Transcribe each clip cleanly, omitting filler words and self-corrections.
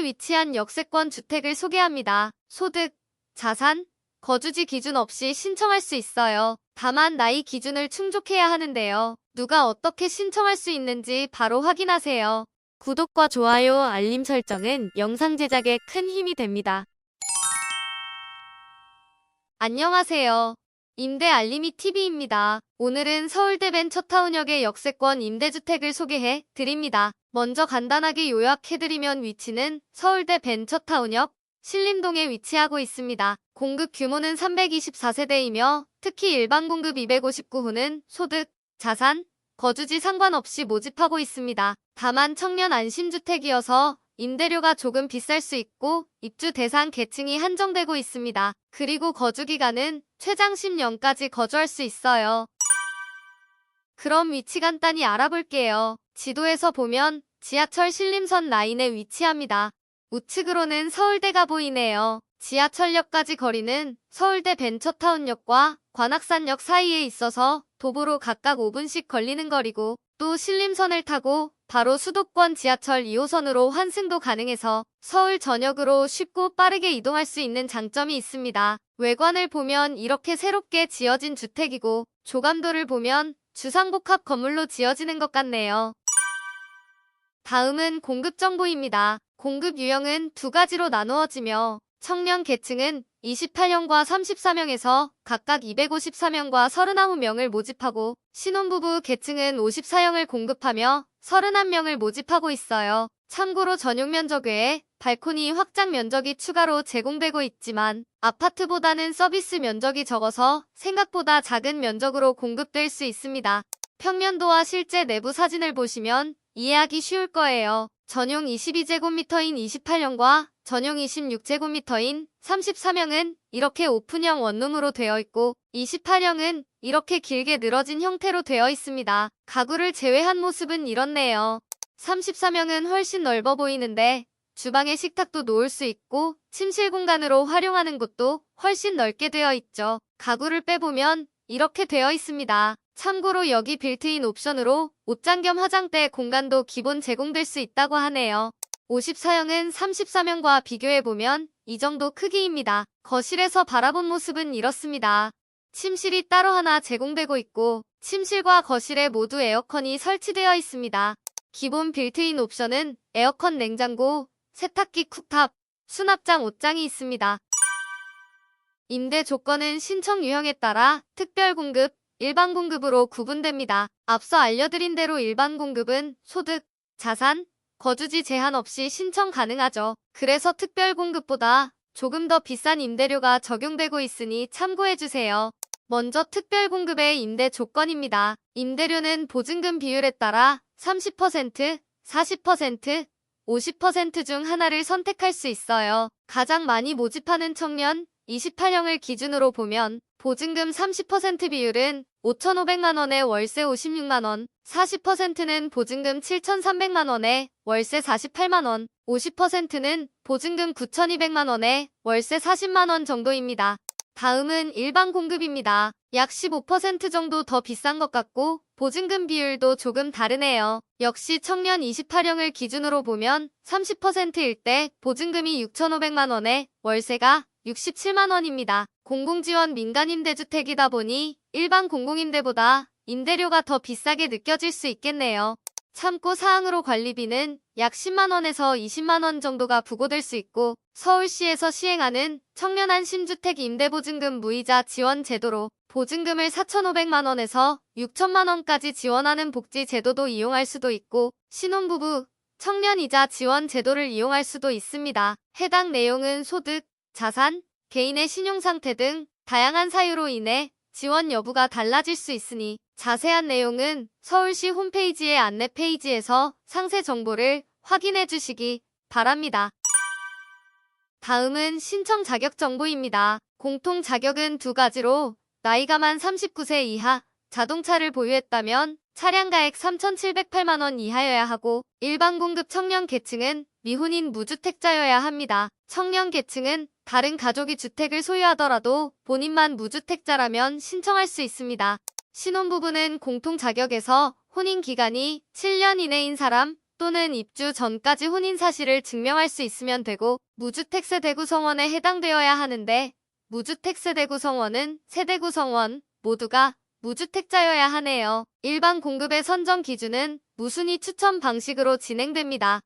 시내에 위치한 역세권 주택을 소개합니다. 소득, 자산, 거주지 기준 없이 신청할 수 있어요. 다만 나이 기준을 충족해야 하는데요. 누가 어떻게 신청할 수 있는지 바로 확인하세요. 구독과 좋아요, 알림 설정은 영상 제작에 큰 힘이 됩니다. 안녕하세요. 임대 알림이 TV입니다. 오늘은 서울대 벤처타운역의 역세권 임대주택을 소개해 드립니다. 먼저 간단하게 요약해드리면 위치는 서울대 벤처타운역 신림동에 위치하고 있습니다. 공급 규모는 324세대이며 특히 일반 공급 259호는 소득, 자산, 거주지 상관없이 모집하고 있습니다. 다만 청년 안심주택이어서 임대료가 조금 비쌀 수 있고 입주 대상 계층이 한정되고 있습니다. 그리고 거주기간은 최장 10년까지 거주할 수 있어요. 그럼 위치 간단히 알아볼게요. 지도에서 보면 지하철 신림선 라인에 위치합니다. 우측으로는 서울대가 보이네요. 지하철역까지 거리는 서울대 벤처타운역과 관악산역 사이에 있어서 도보로 각각 5분씩 걸리는 거리고 또 신림선을 타고 바로 수도권 지하철 2호선으로 환승도 가능해서 서울 전역으로 쉽고 빠르게 이동할 수 있는 장점이 있습니다. 외관을 보면 이렇게 새롭게 지어진 주택이고 조감도를 보면 주상복합 건물로 지어지는 것 같네요. 다음은 공급 정보입니다. 공급 유형은 두 가지로 나누어지며 청년 계층은 28명과 34명에서 각각 254명과 39명을 모집하고 신혼부부 계층은 54형을 공급하며 31명을 모집하고 있어요. 참고로 전용 면적 외에 발코니 확장 면적이 추가로 제공되고 있지만 아파트보다는 서비스 면적이 적어서 생각보다 작은 면적으로 공급될 수 있습니다. 평면도와 실제 내부 사진을 보시면 이해하기 쉬울 거예요. 전용 22제곱미터인 28형과 전용 26제곱미터인 34형은 이렇게 오픈형 원룸으로 되어 있고 28형은 이렇게 길게 늘어진 형태로 되어 있습니다. 가구를 제외한 모습은 이렇네요. 34형은 훨씬 넓어 보이는데 주방에 식탁도 놓을 수 있고 침실 공간으로 활용하는 곳도 훨씬 넓게 되어 있죠. 가구를 빼보면 이렇게 되어 있습니다. 참고로 여기 빌트인 옵션으로 옷장 겸 화장대 공간도 기본 제공될 수 있다고 하네요. 54형은 33형과 비교해보면 이 정도 크기입니다. 거실에서 바라본 모습은 이렇습니다. 침실이 따로 하나 제공되고 있고 침실과 거실에 모두 에어컨이 설치되어 있습니다. 기본 빌트인 옵션은 에어컨 냉장고, 세탁기 쿡탑, 수납장 옷장이 있습니다. 임대 조건은 신청 유형에 따라 특별 공급, 일반 공급으로 구분됩니다. 앞서 알려드린 대로 일반 공급은 소득, 자산, 거주지 제한 없이 신청 가능하죠. 그래서 특별 공급보다 조금 더 비싼 임대료가 적용되고 있으니 참고해주세요. 먼저 특별 공급의 임대 조건입니다. 임대료는 보증금 비율에 따라 30%, 40%, 50% 중 하나를 선택할 수 있어요. 가장 많이 모집하는 청년 28형을 기준으로 보면 보증금 30% 비율은 5,500만원에 월세 56만원, 40%는 보증금 7,300만원에 월세 48만원, 50%는 보증금 9,200만원에 월세 40만원 정도입니다. 다음은 일반 공급입니다. 약 15% 정도 더 비싼 것 같고 보증금 비율도 조금 다르네요. 역시 청년 28형을 기준으로 보면 30%일 때 보증금이 6,500만원에 월세가 67만원입니다. 공공지원 민간임대주택이다 보니 일반 공공임대보다 임대료가 더 비싸게 느껴질 수 있겠네요. 참고 사항으로 관리비는 약 10만원에서 20만원 정도가 부과될 수 있고 서울시에서 시행하는 청년 안심주택 임대보증금 무이자 지원 제도로 보증금을 4,500만원에서 6천만원까지 지원하는 복지 제도도 이용할 수도 있고 신혼부부, 청년이자 지원 제도를 이용할 수도 있습니다. 해당 내용은 소득, 자산, 개인의 신용상태 등 다양한 사유로 인해 지원 여부가 달라질 수 있으니 자세한 내용은 서울시 홈페이지의 안내 페이지에서 상세 정보를 확인해 주시기 바랍니다. 다음은 신청 자격 정보입니다. 공통 자격은 두 가지로 나이가 만 39세 이하, 자동차를 보유했다면 차량가액 3,708만원 이하여야 하고 일반 공급 청년 계층은 미혼인 무주택자여야 합니다. 청년 계층은 다른 가족이 주택을 소유하더라도 본인만 무주택자라면 신청할 수 있습니다. 신혼부부는 공통 자격에서 혼인 기간이 7년 이내인 사람, 또는 입주 전까지 혼인 사실을 증명할 수 있으면 되고 무주택 세대 구성원에 해당되어야 하는데 무주택 세대 구성원은 세대 구성원 모두가 무주택자여야 하네요. 일반 공급의 선정 기준은 무순위 추천 방식으로 진행됩니다.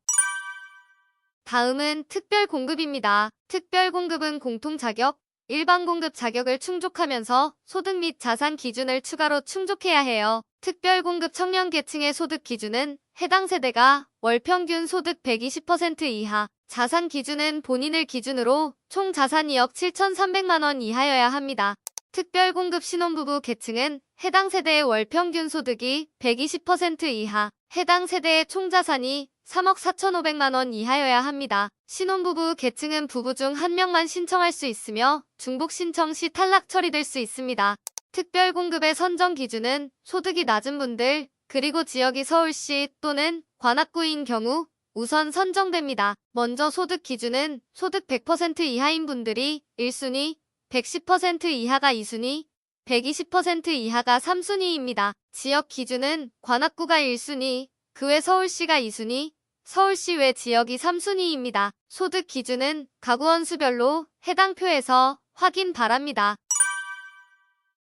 다음은 특별 공급입니다. 특별 공급은 공통 자격, 일반 공급 자격을 충족하면서 소득 및 자산 기준을 추가로 충족해야 해요. 특별 공급 청년 계층의 소득 기준은 해당 세대가 월 평균 소득 120% 이하, 자산 기준은 본인을 기준으로 총 자산 2억 7,300만 원 이하여야 합니다. 특별 공급 신혼부부 계층은 해당 세대의 월 평균 소득이 120% 이하, 해당 세대의 총 자산이 3억 4,500만 원 이하여야 합니다. 신혼부부 계층은 부부 중 한 명만 신청할 수 있으며 중복 신청 시 탈락 처리될 수 있습니다. 특별 공급의 선정 기준은 소득이 낮은 분들, 그리고 지역이 서울시 또는 관악구인 경우 우선 선정됩니다. 먼저 소득 기준은 소득 100% 이하인 분들이 1순위, 110% 이하가 2순위, 120% 이하가 3순위입니다. 지역 기준은 관악구가 1순위, 그 외 서울시가 2순위, 서울시 외 지역이 3순위입니다. 소득 기준은 가구원 수별로 해당 표에서 확인 바랍니다.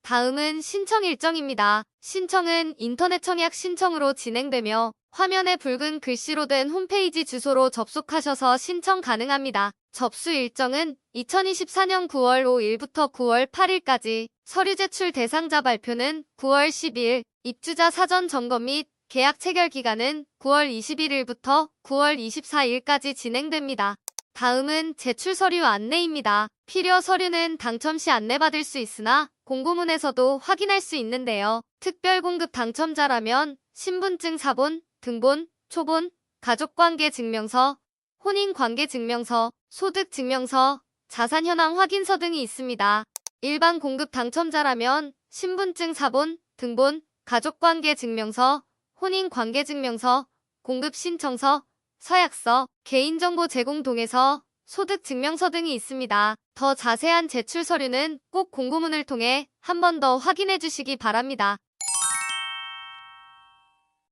다음은 신청 일정입니다. 신청은 인터넷 청약 신청으로 진행되며 화면에 붉은 글씨로 된 홈페이지 주소로 접속하셔서 신청 가능합니다. 접수 일정은 2024년 9월 5일부터 9월 8일까지, 서류 제출 대상자 발표는 9월 10일, 입주자 사전 점검 및 계약 체결 기간은 9월 21일부터 9월 24일까지 진행됩니다. 다음은 제출 서류 안내입니다. 필요 서류는 당첨 시 안내받을 수 있으나 공고문에서도 확인할 수 있는데요. 특별 공급 당첨자라면 신분증 사본, 등본, 초본, 가족관계 증명서, 혼인관계 증명서, 소득 증명서, 자산 현황 확인서 등이 있습니다. 일반 공급 당첨자라면 신분증 사본, 등본, 가족관계 증명서, 혼인관계증명서, 공급신청서, 서약서, 개인정보 제공 동의서, 소득증명서 등이 있습니다. 더 자세한 제출 서류는 꼭 공고문을 통해 한 번 더 확인해 주시기 바랍니다.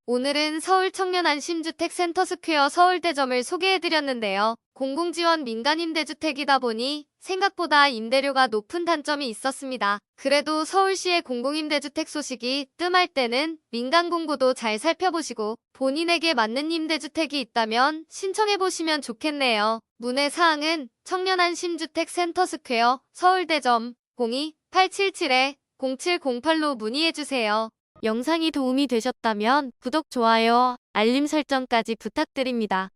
오늘은 서울 청년안 신주택 센터스퀘어 서울대점을 소개해드렸는데요. 공공지원 민간임대주택이다 보니 생각보다 임대료가 높은 단점이 있었습니다. 그래도 서울시의 공공임대주택 소식이 뜸할 때는 민간 공고도 잘 살펴보시고 본인에게 맞는 임대주택이 있다면 신청해보시면 좋겠네요. 문의 사항은 청년안 신주택 센터스퀘어 서울대점 02-877-0708로 문의해주세요. 영상이 도움이 되셨다면 구독, 좋아요, 알림 설정까지 부탁드립니다.